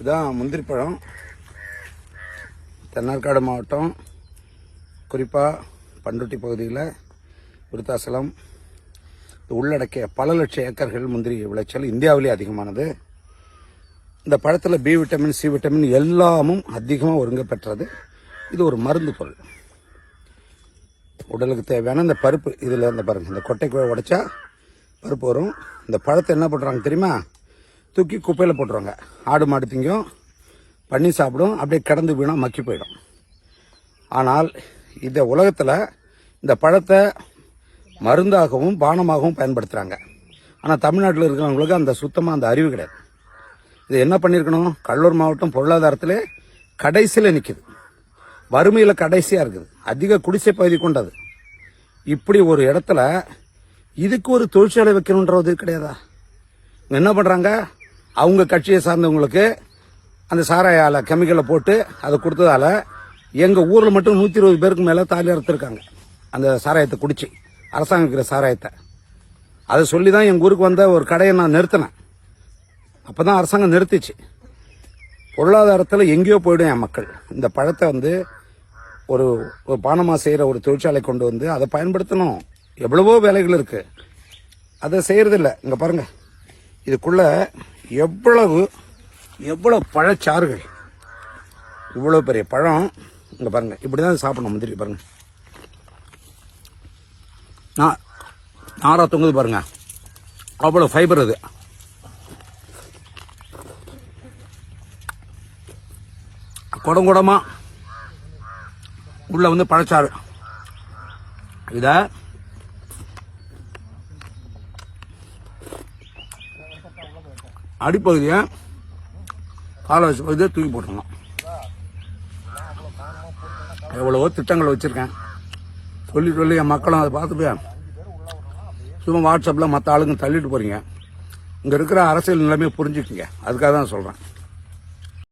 இதுதான் முந்திரி பழம். தென்னார்காடு மாவட்டம், குறிப்பாக பண்ருட்டி பகுதியில் விருத்தாசலம் உள்ளடக்கிய பல லட்சம் ஏக்கர்கள் முந்திரி விளைச்சல் இந்தியாவிலே அதிகமானது. இந்த பழத்தில் பி விட்டமின், சி விட்டமின் எல்லாமும் அதிகமாக ஒருங்க பெற்றது. இது ஒரு மருந்து பொருள். உடலுக்கு தேவையான இந்த பருப்பு, இதில் இந்த பாருங்கள், இந்த கொட்டைக்குள்ள உடைச்சா பருப்பு வரும். இந்த பழத்தை என்ன பண்ணுறாங்க தெரியுமா? தூக்கி குப்பையில் போட்டுருவாங்க. ஆடு மாடு திங்கும், பண்ணி சாப்பிடும், அப்படியே கிடந்து வீணாக மக்கி போயிடும். ஆனால் இந்த உலகத்தில் இந்த பழத்தை மருந்தாகவும் பானமாகவும் பயன்படுத்துகிறாங்க. ஆனால் தமிழ்நாட்டில் இருக்கிறவங்களுக்கு அந்த சுத்தமாக அந்த அறிவு கிடையாது. இது என்ன பண்ணியிருக்கணும்? கடலூர் மாவட்டம் பொருளாதாரத்தில் கடைசியில் நிற்கிது, வறுமையில் கடைசியாக இருக்குது, அதிக குடிசை பகுதி கொண்டது. இப்படி ஒரு இடத்துல இதுக்கு ஒரு தொழிற்சாலை வைக்கணுன்றது கிடையாதா? என்ன பண்ணுறாங்க? அவங்க கட்சியை சார்ந்தவங்களுக்கு அந்த சாராயால கெமிக்கலை போட்டு அதை கொடுத்ததால எங்கள் ஊரில் மட்டும் 120 பேருக்கு மேலே தாலி அறுத்துருக்காங்க. அந்த சாராயத்தை குடிச்சு, அரசாங்கம் இருக்கிற சாராயத்தை. அதை சொல்லி தான் எங்கள் ஊருக்கு வந்த ஒரு கடையை நான் நிறுத்தினேன். அப்போ தான் அரசாங்கம் நிறுத்திச்சு. பொருளாதாரத்தில் எங்கேயோ போய்டும் என் மக்கள். இந்த பழத்தை ஒரு பானமாக செய்கிற ஒரு தொழிற்சாலை கொண்டு வந்து அதை பயன்படுத்தணும். எவ்வளவோ வேலைகள் இருக்குது, அதை செய்கிறதில்ல. இங்கே பாருங்கள், இதுக்குள்ள எவ்வளவு பழச்சாறுகள், இவ்வளோ பெரிய பழம். இங்கே பாருங்கள், இப்படி தான் சாப்பிடணும் முந்திரி. பாருங்கள், நாரா தொங்குது பாருங்கள், அவ்வளோ ஃபைபர். அது குடமாக உள்ள பழச்சாறு. இதை அடிப்பகுதியை காலை வச்ச பகுதியை தூக்கி போட்டுருணும். எவ்வளவோ திட்டங்கள் வச்சுருக்கேன். சொல்லி என் மக்களும் அதை பார்த்துட்டு சும்மா வாட்ஸ்அப்பில் மற்ற ஆளுங்க தள்ளிட்டு போகிறீங்க. இங்கே இருக்கிற அரசியல் நிலைமையை புரிஞ்சுக்குங்க. அதுக்காக தான் சொல்கிறேன்.